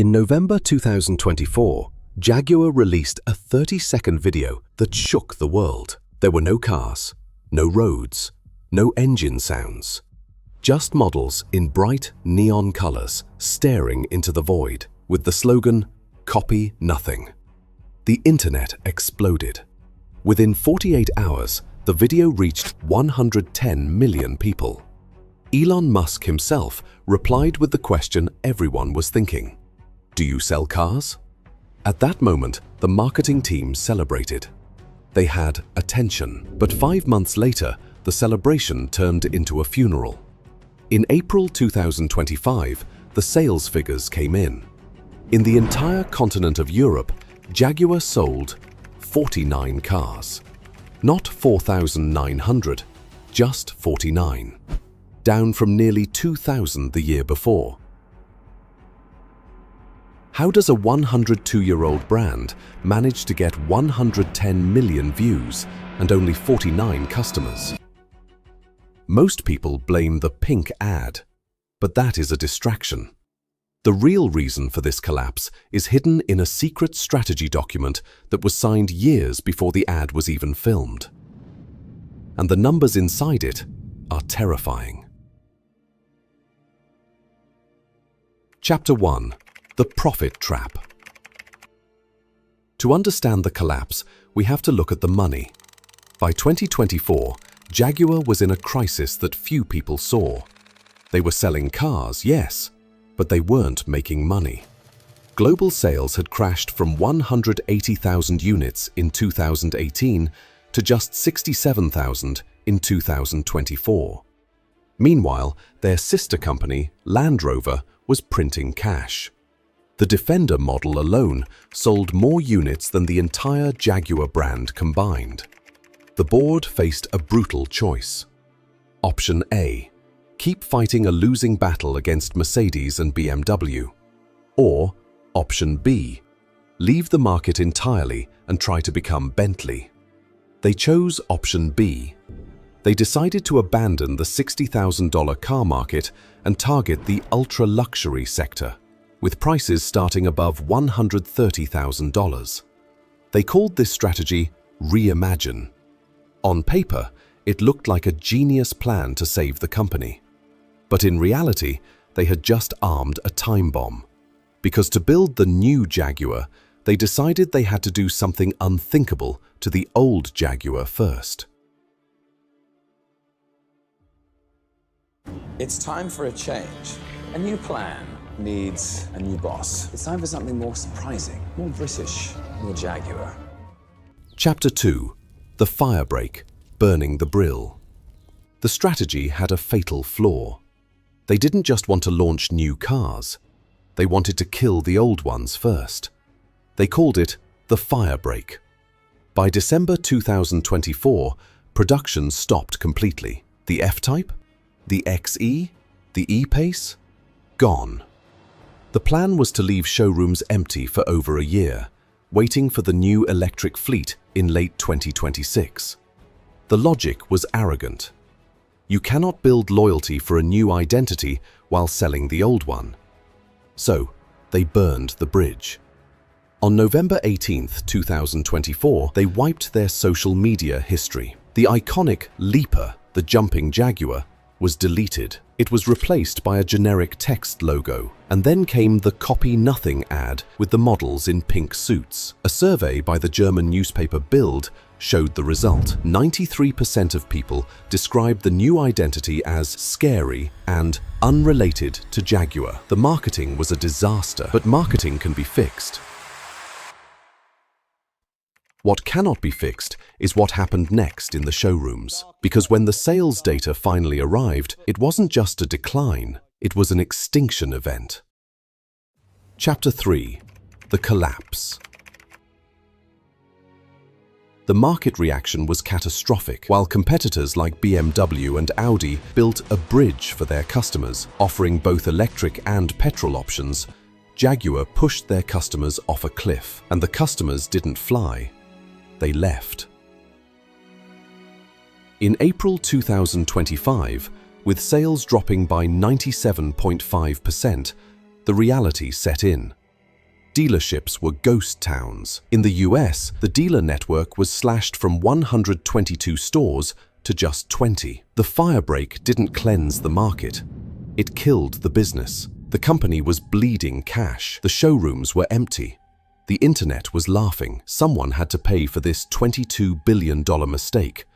In November 2024, Jaguar released a 30-second video that shook the world. There were no cars, no roads, no engine sounds. Just models in bright neon colors staring into the void with the slogan, "Copy nothing." The internet exploded. Within 48 hours, the video reached 110 million people. Elon Musk himself replied with the question everyone was thinking: do you sell cars? At that moment, the marketing team celebrated. They had attention, but 5 months later, the celebration turned into a funeral. In April 2025, the sales figures came in. In the entire continent of Europe, Jaguar sold 49 cars. Not 4,900, just 49. Down from nearly 2,000 the year before. How does a 102-year-old brand manage to get 110 million views and only 49 customers? Most people blame the pink ad, but that is a distraction. The real reason for this collapse is hidden in a secret strategy document that was signed years before the ad was even filmed. And the numbers inside it are terrifying. Chapter 1. The Profit Trap. To understand the collapse, we have to look at the money. By 2024, Jaguar was in a crisis that few people saw. They were selling cars, yes, but they weren't making money. Global sales had crashed from 180,000 units in 2018 to just 67,000 in 2024. Meanwhile, their sister company, Land Rover, was printing cash. The Defender model alone sold more units than the entire Jaguar brand combined. The board faced a brutal choice. Option A: keep fighting a losing battle against Mercedes and BMW. Or Option B: leave the market entirely and try to become Bentley. They chose Option B. They decided to abandon the $60,000 car market and target the ultra-luxury sector, with prices starting above $130,000. They called this strategy Reimagine. On paper, it looked like a genius plan to save the company. But in reality, they had just armed a time bomb. Because to build the new Jaguar, they decided they had to do something unthinkable to the old Jaguar first. It's time for a change. A new plan needs a new boss. It's time for something more surprising, more British, more Jaguar. Chapter 2. The Firebreak, Burning the Brill. The strategy had a fatal flaw. They didn't just want to launch new cars. They wanted to kill the old ones first. They called it the Firebreak. By December 2024, production stopped completely. The F-Type, the XE, the E-Pace, gone. The plan was to leave showrooms empty for over a year, waiting for the new electric fleet in late 2026. The logic was arrogant. You cannot build loyalty for a new identity while selling the old one. So, they burned the bridge. On November 18, 2024, they wiped their social media history. The iconic Leaper, the jumping Jaguar, was deleted. It was replaced by a generic text logo, and then came the Copy Nothing ad with the models in pink suits. A survey by the German newspaper Bild showed the result. 93% of people described the new identity as scary and unrelated to Jaguar. The marketing was a disaster, but marketing can be fixed. What cannot be fixed is what happened next in the showrooms. Because when the sales data finally arrived, it wasn't just a decline, it was an extinction event. Chapter 3. The Collapse. The market reaction was catastrophic. While competitors like BMW and Audi built a bridge for their customers, offering both electric and petrol options, Jaguar pushed their customers off a cliff, and the customers didn't fly. They left. In April 2025, with sales dropping by 97.5%, the reality set in. Dealerships were ghost towns. In the US, the dealer network was slashed from 122 stores to just 20. The firebreak didn't cleanse the market. It killed the business. The company was bleeding cash. The showrooms were empty. The internet was laughing. Someone had to pay for this $22 billion mistake.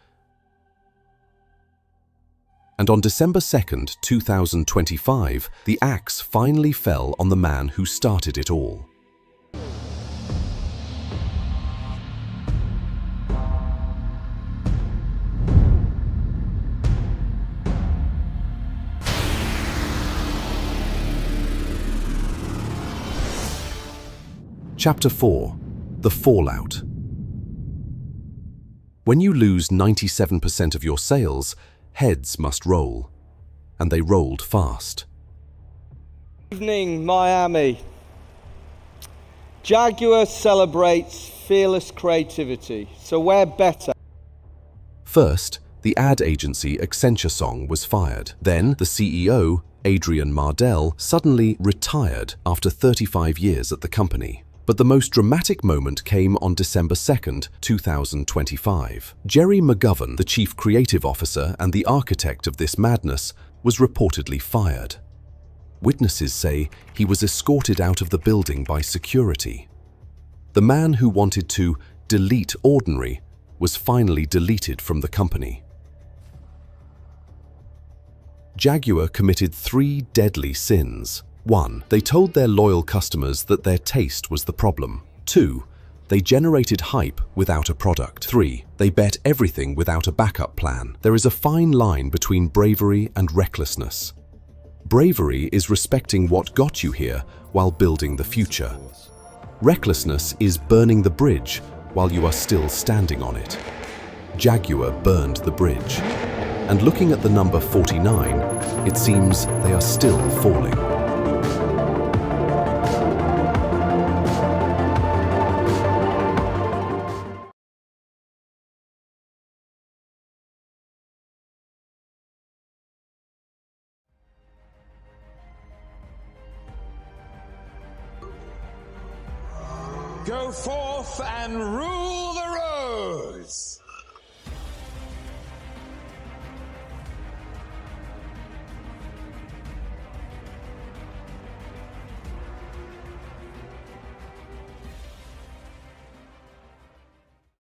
And on December 2nd, 2025, the axe finally fell on the man who started it all. Chapter 4. The Fallout. When you lose 97% of your sales, heads must roll. And they rolled fast. Evening, Miami. Jaguar celebrates fearless creativity, so we're better. First, the ad agency Accenture Song was fired. Then, the CEO, Adrian Mardell, suddenly retired after 35 years at the company. But the most dramatic moment came on December 2nd, 2025. Jerry McGovern, the chief creative officer and the architect of this madness, was reportedly fired. Witnesses say he was escorted out of the building by security. The man who wanted to delete ordinary was finally deleted from the company. Jaguar committed 3 deadly sins. 1. They told their loyal customers that their taste was the problem. 2. They generated hype without a product. 3. They bet everything without a backup plan. There is a fine line between bravery and recklessness. Bravery is respecting what got you here while building the future. Recklessness is burning the bridge while you are still standing on it. Jaguar burned the bridge. And looking at the number 49, it seems they are still falling. Go forth and rule the roads!